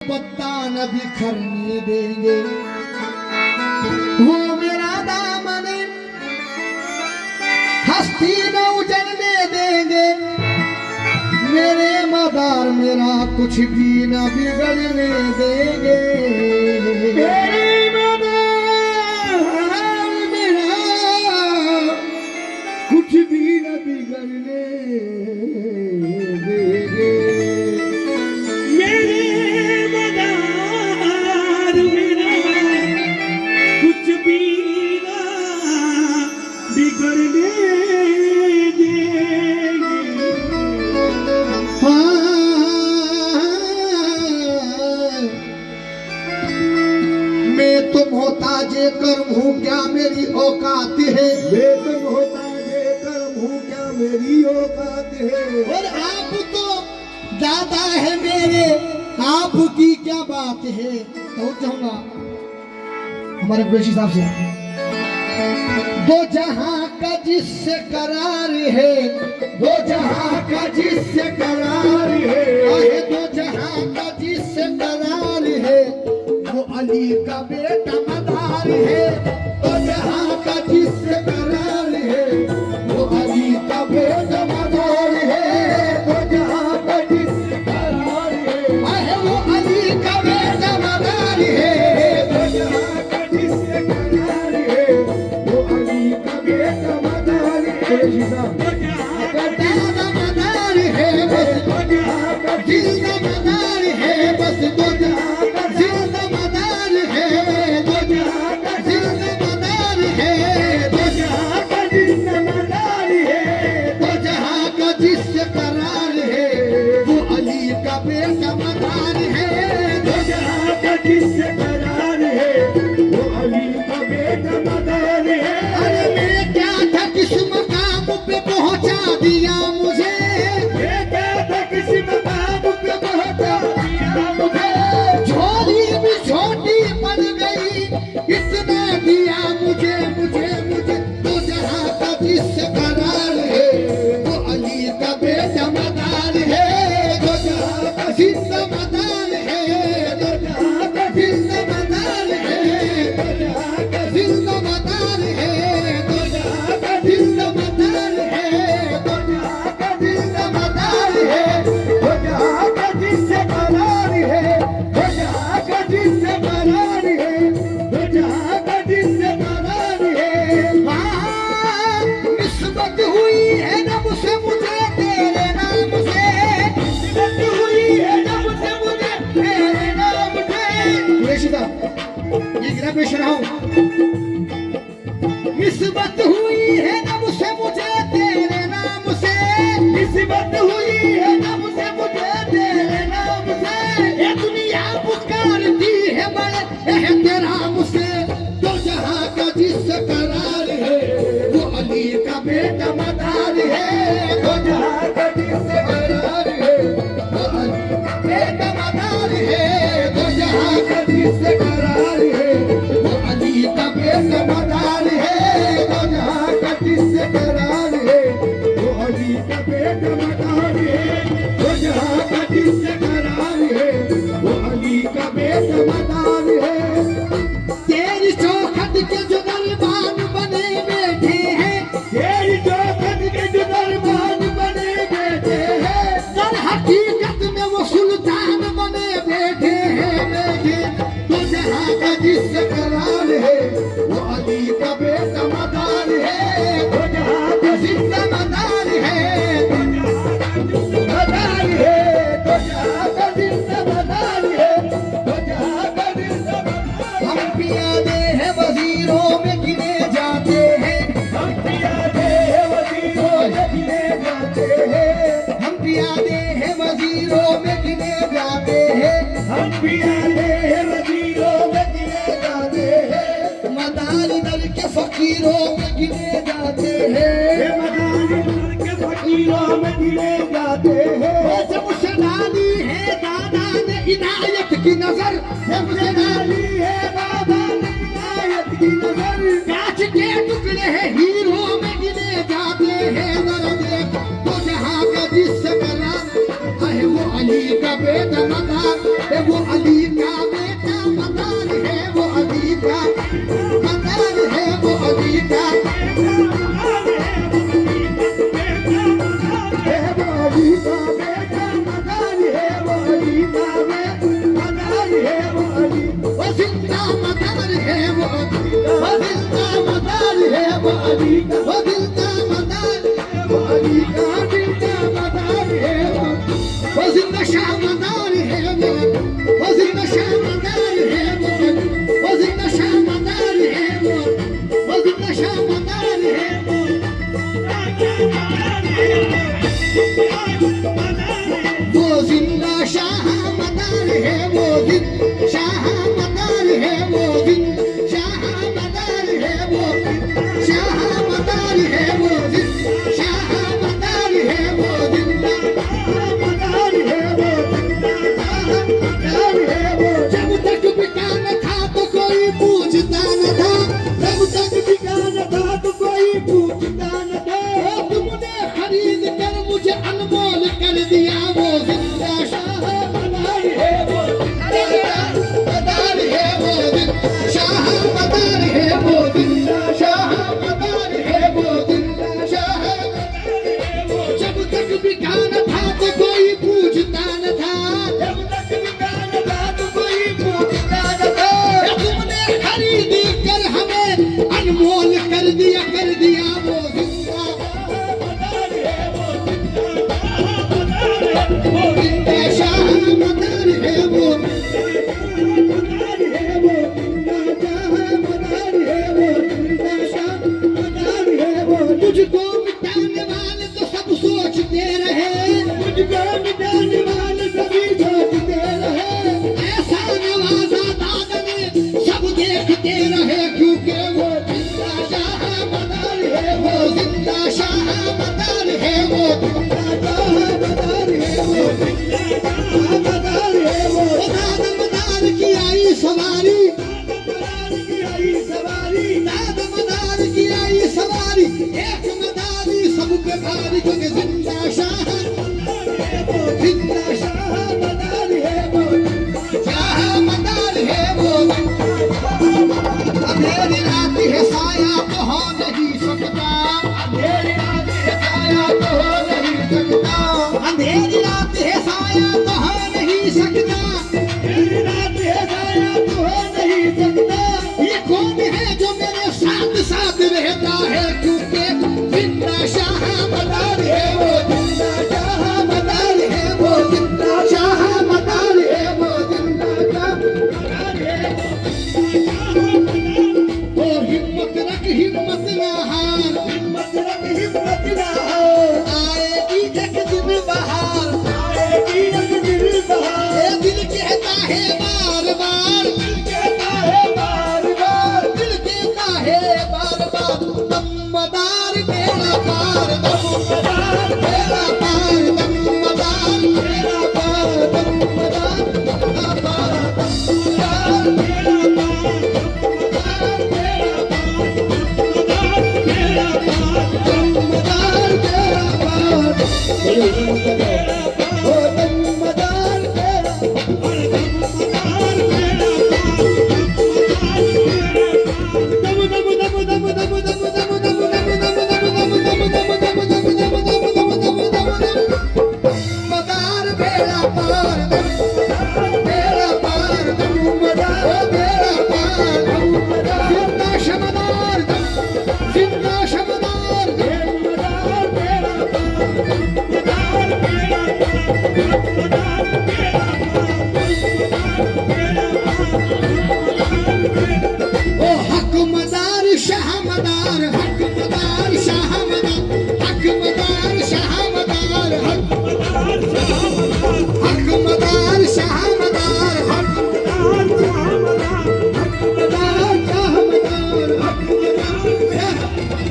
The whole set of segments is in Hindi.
पत्ता न बिखरने देंगे, वो मेरा दामन हस्ती न उजड़ने देंगे, मेरे मदार मेरा कुछ भी न बिगड़ने देंगे, मेरे मदार मेरा कुछ भी न बिगड़ने देंगे, मेरे मदार मेरा कुछ भी ना बिगड़ने देंगे। मैं तो मोहताज कर्म हूँ क्या मेरी औकात है, मैं तो मोहताज कर्म हूँ क्या मेरी औकात है, और आप तो ज्यादा है मेरे, आपकी क्या बात है। तो चाहूंगा हमारे कुरैशी साहब से, दो जहां का जिससे करार है, दो जहां का जिससे करार है, दो जहां का जिससे करार है, वो अली का बेटा मदार है, दो जहां का जिससे करार है, वो अली का बेटा मदार है, दो जहां का जिससे करार है, वो अली का बेटा मदार है, दो जहां का जिससे करार है, वो अली का बेटा मदार है, मदार है बस, जिंदा मदार है बस, दो जहां का जिंदा मदार है, दो जहां का जिंदा मदार है, दो जहां का जिंदा मदार है, दो जहां का जिससे करार है, वो अली का बेटा मदार है, दो जहां का जिससे करार है, वो अली का बेटा मदार है। अरे मैं क्या था किस मकाम पे पहुंचा दिया मुझे, मैं क्या था किस मकाम पे पहुंचा दिया मुझे, झोली भी छोटी बन गई इतना दिया मुझे, मुझे मुझे तो जहां का जिससे करार है, वो अली का बेटा मदार है, दो जहां का जिंदा मदार है, दो जहां का जिंदा मदार है, दो जहां का जिंदा मदार है, दो जहां का जिंदा मदार है, दो जहां का जिंदा मदार है, दो जहां का जिससे करार है, दो जहां का जिससे करार है, दो जहां का जिससे करार है। हाँ, निस्बत हुई है जब से मुझे तेरे नाम से, निस्बत हुई है जब से मुझे तेरे नाम से। कुरैशी साहब ये गिरा पेश रहा हूँ, निस्बत हुई है जब से मुझे तेरे नाम से, निस्बत हुई है जब से मुझे तेरे नाम से, ये दुनिया पुकारती है बड़े एहतराम से, दो जहां का जिससे करार है, वो अली का बेटा मदार है, दो जहां का जिससे करार है, वो अली का बेटा मदार है, दो जहां का जिससे करार है, वो अली का बेटा मदार है, दो जहां का जिससे करार है, वो अली का बेटा मदार है, दो जहां का जिससे करार है, वो अली का बेटा मदार है। तेरी चौखट के जो दरबान बने बैठे हैं, तेरी चौखट के जो दरबान बने बैठे हैं, दर हकीकत में वो सुल्तान बने बैठे हैं, बैठे, तो जहां का जिससे करार है, वो अली का बेटा मदार है, तो जहां का जिंदा मदार है, तो जहां का जिंदा मदार है, तो जहां का जिंदा मदार है, तो जहां का जिंदा मदार। हम पियादे हैं वजीरों में गिने जाते हैं, हम पियादे हैं वजीरों में गिने जाते हैं, हम पियादे हैं वजीरों में गिने जाते हैं, हम पियादे हैं वजीरों में गिने जाते हैं, मदारी दल के फकीरों में गिने जाते हैं, मदारी दल के फकीरों में गिने जाते हैं, जब से डाली है दादा ने इनायत की नजर, जब से डाली है दादा ने इनायत की नजर, कांच के टुकड़े हैं हीरो में गिने जाते हैं, जरा देख तो जहां का जिससे करार है, वो अली का बेटा मदार है, वो अली के रहे क्योंकि वो जिंदा शाह मदार है, वो जिंदा शाह मदार है, वो जिंदा शाह मदार है, वो जिंदा शाह मदार है, वो दाद मदार की आई सवारी, दाद मदार की आई सवारी, एक मदारी सबके भारी क्योंकि जिंदा शाह जिंदा शाह मदार है, वो शाह मदार है, वो अंधेरी रात है साया तो हो नहीं सकता, अंधेरी रात है साया तो हो नहीं सकता, अंधेरी रात है साया तो हो नहीं सकता, अंधेरी रात है साया तो हो नहीं सकता। ये कौन है जो मेरे साथ साथ रहता है क्योंकि जिंदा शाह मदार है, वो जिंदा शाह मदार है, वो जिंदा शाह मदार है, वो जिंदा शाह मदार है, वो हिम्मत रख हिम्मत ना हार, हिम्मत रख हिम्मत ना हार, आएगी एक दिन बहार, आएगी एक दिन बहार, ये दिल कहता है बार बार, दिल कहता है बार बार, दिल कहता है बार बार, दम मदार बेड़ा पार, दम मदार बेड़ा पार, दम मदार बेड़ा पार, दम मदार बेड़ा पार, दम मदार बेड़ा पार, दम मदार बेड़ा पार, ओ दम मदार बेड़ा मदार बेड़ा पार, बेड़ा पार, बेड़ा पार, जिंदा शमदार, जिंदा शमदार, मदार बेड़ा पार, मदार बेड़ा ओ हक मदार शाह मदार, हक मदार शाह मदार, हक मदार शाह मदार, हक मदार शाह मदार, हक मदार शाह मदार, हक मदार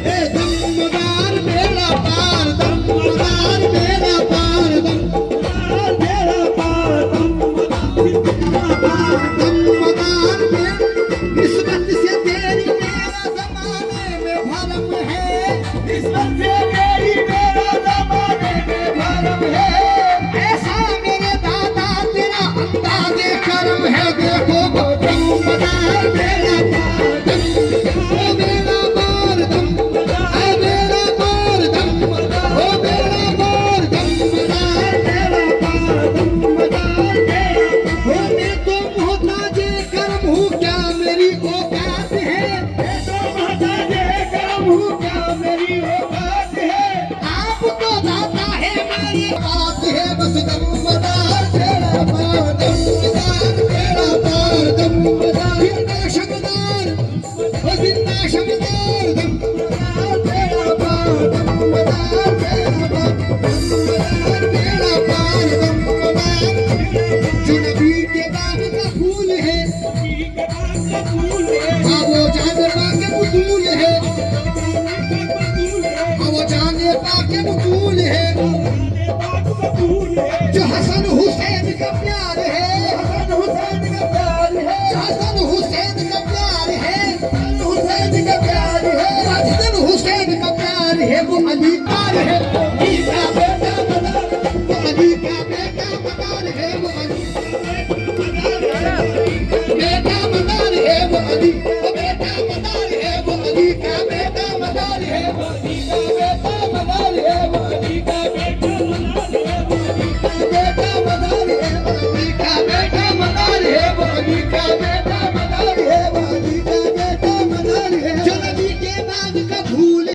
ए दम मदार बेड़ा पार, दम मदार बेड़ा पार, दम मदार बेड़ा पार, दम मदार बेड़ा निस्बत से तेरी मेरा जमाने में भरम है, निस्बत से तेरी मेरा जमाने में भरम है, ऐसा मेरे दादा तेरा अंदाज़े करम है, देखो वो दम मदार बेड़ा पार, दम ओ बेड़ा पार, दम बेड़ा पार, दम ओ बेड़ा पार, दम मदार बेड़ा पार, दम मदार बेड़ा हो मैं तो मोहताजे करम हूँ क्या मेरी औकात है, मैं तो मोहताजे करम हूँ क्या मेरी औकात है, आप तो दाता है मेरी बात है, बस दम मदार बेड़ा पार, दम मदार बेड़ा पार, दम मदार जिंदा शमदार, ओ जिंदा शमदार, दम मदार बेड़ा पार, दम मदार बेड़ा पार, दम मदार बेड़ा पार, दम मदार जो नबी के बाग का फूल है, हाँ वो जाने पाके बुतूल है, हाँ वो जाने पाके बुतूल है, जो हसन हुसैन का प्यार है, हसन हुसैन का प्यार है, हसन